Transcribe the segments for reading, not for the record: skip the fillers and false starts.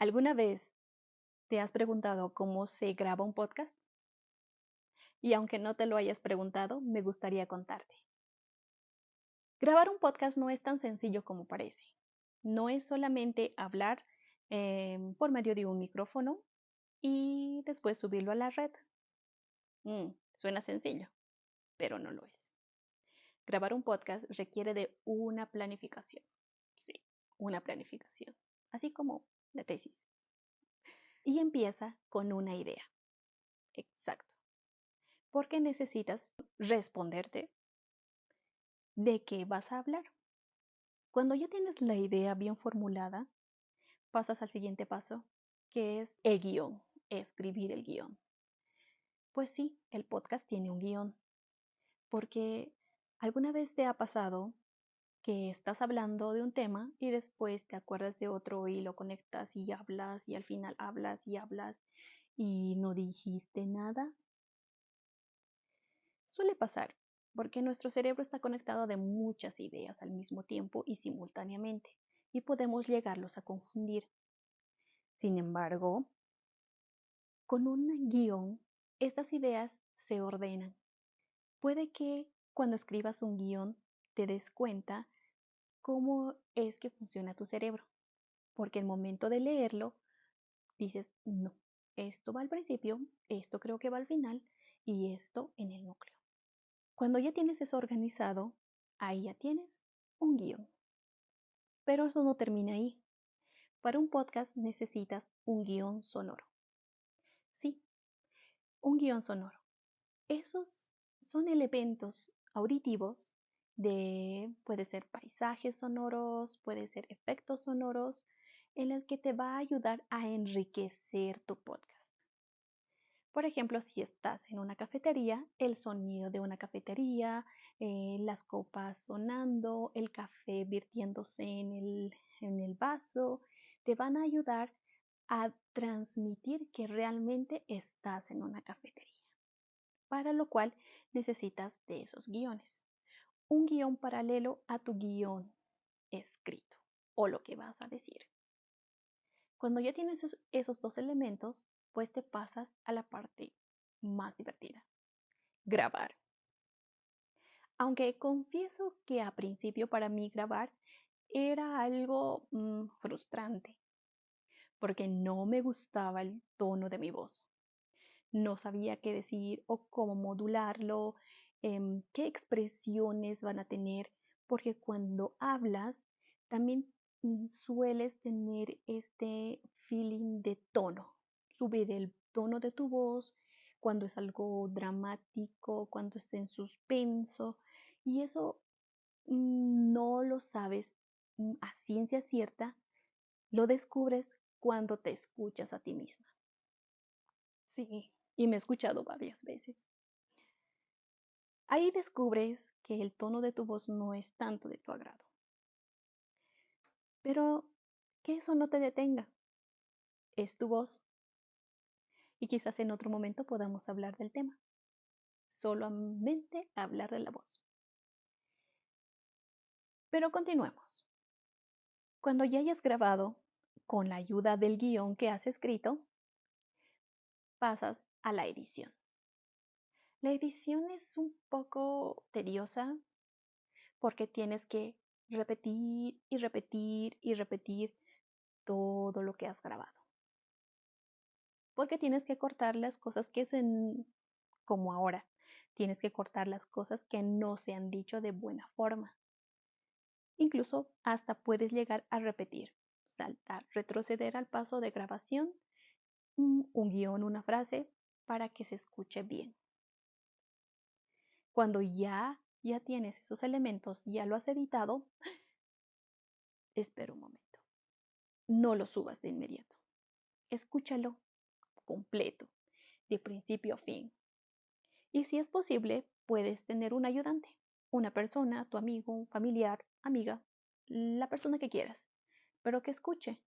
¿Alguna vez te has preguntado cómo se graba un podcast? Y aunque no te lo hayas preguntado, me gustaría contarte. Grabar un podcast no es tan sencillo como parece. No es solamente hablar por medio de un micrófono y después subirlo a la red. Suena sencillo, pero no lo es. Grabar un podcast requiere de una planificación. Sí, una planificación. Así como la tesis. Y empieza con una idea. Exacto. Porque necesitas responderte de qué vas a hablar. Cuando ya tienes la idea bien formulada, pasas al siguiente paso, que es el guión, escribir el guión. Pues sí, el podcast tiene un guión, porque alguna vez te ha pasado que estás hablando de un tema y después te acuerdas de otro y lo conectas y hablas y al final hablas y no dijiste nada. Suele pasar, porque nuestro cerebro está conectado de muchas ideas al mismo tiempo y simultáneamente, y podemos llegarlos a confundir. Sin embargo, con un guión, estas ideas se ordenan. Puede que cuando escribas un guión te des cuenta cómo es que funciona tu cerebro, porque el momento de leerlo dices, no, esto va al principio, esto creo que va al final y esto en el núcleo. Cuando ya tienes eso organizado, ahí ya tienes un guión. Pero eso no termina ahí. Para un podcast necesitas un guión sonoro. Sí, un guión sonoro. Esos son elementos auditivos puede ser paisajes sonoros, puede ser efectos sonoros, en los que te va a ayudar a enriquecer tu podcast. Por ejemplo, si estás en una cafetería, el sonido de una cafetería, las copas sonando, el café virtiéndose en el vaso, te van a ayudar a transmitir que realmente estás en una cafetería, para lo cual necesitas de esos guiones. Un guión paralelo a tu guión escrito o lo que vas a decir. Cuando ya tienes esos dos elementos, pues te pasas a la parte más divertida, grabar. Aunque confieso que a principio para mí grabar era algo frustrante, porque no me gustaba el tono de mi voz. No sabía qué decir o cómo modularlo, qué expresiones van a tener, porque cuando hablas también sueles tener este feeling de tono, subir el tono de tu voz cuando es algo dramático, cuando es en suspenso, y eso no lo sabes a ciencia cierta, lo descubres cuando te escuchas a ti misma. Sí, y me he escuchado varias veces. Ahí descubres que el tono de tu voz no es tanto de tu agrado. Pero que eso no te detenga. Es tu voz. Y quizás en otro momento podamos hablar del tema. Solamente hablar de la voz. Pero continuemos. Cuando ya hayas grabado, con la ayuda del guión que has escrito, pasas a la edición. La edición es un poco tediosa porque tienes que repetir y repetir y repetir todo lo que has grabado. Porque tienes que cortar las cosas como ahora, tienes que cortar las cosas que no se han dicho de buena forma. Incluso hasta puedes llegar a repetir, saltar, retroceder al paso de grabación, un guión, una frase, para que se escuche bien. Cuando ya tienes esos elementos, ya lo has editado, espera un momento. No lo subas de inmediato. Escúchalo completo, de principio a fin. Y si es posible, puedes tener un ayudante, una persona, tu amigo, un familiar, amiga, la persona que quieras, pero que escuche,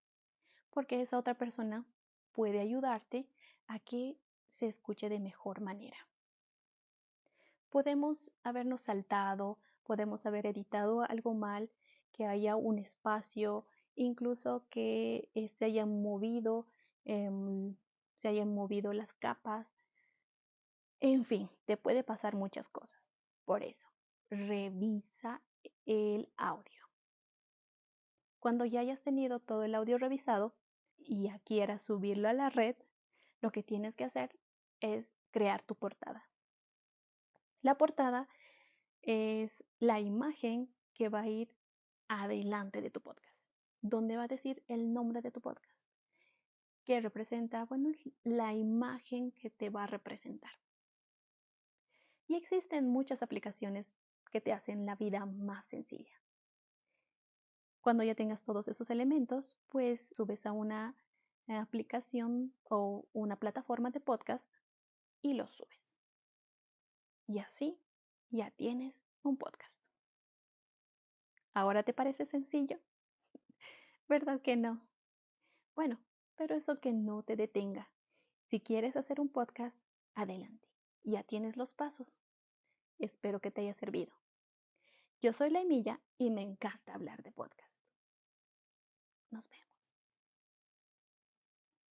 porque esa otra persona puede ayudarte a que se escuche de mejor manera. Podemos habernos saltado, podemos haber editado algo mal, que haya un espacio incluso que em, se hayan movido las capas, en fin, te puede pasar muchas cosas. Por eso, revisa el audio. Cuando ya hayas tenido todo el audio revisado y ya quieras subirlo a la red, lo que tienes que hacer es crear tu portada. La portada es la imagen que va a ir adelante de tu podcast, donde va a decir el nombre de tu podcast, que representa, bueno, la imagen que te va a representar. Y existen muchas aplicaciones que te hacen la vida más sencilla. Cuando ya tengas todos esos elementos, pues subes a una aplicación o una plataforma de podcast y los subes. Y así ya tienes un podcast. ¿Ahora te parece sencillo? ¿Verdad que no? Bueno, pero eso que no te detenga. Si quieres hacer un podcast, adelante. Ya tienes los pasos. Espero que te haya servido. Yo soy La Emilla y me encanta hablar de podcast.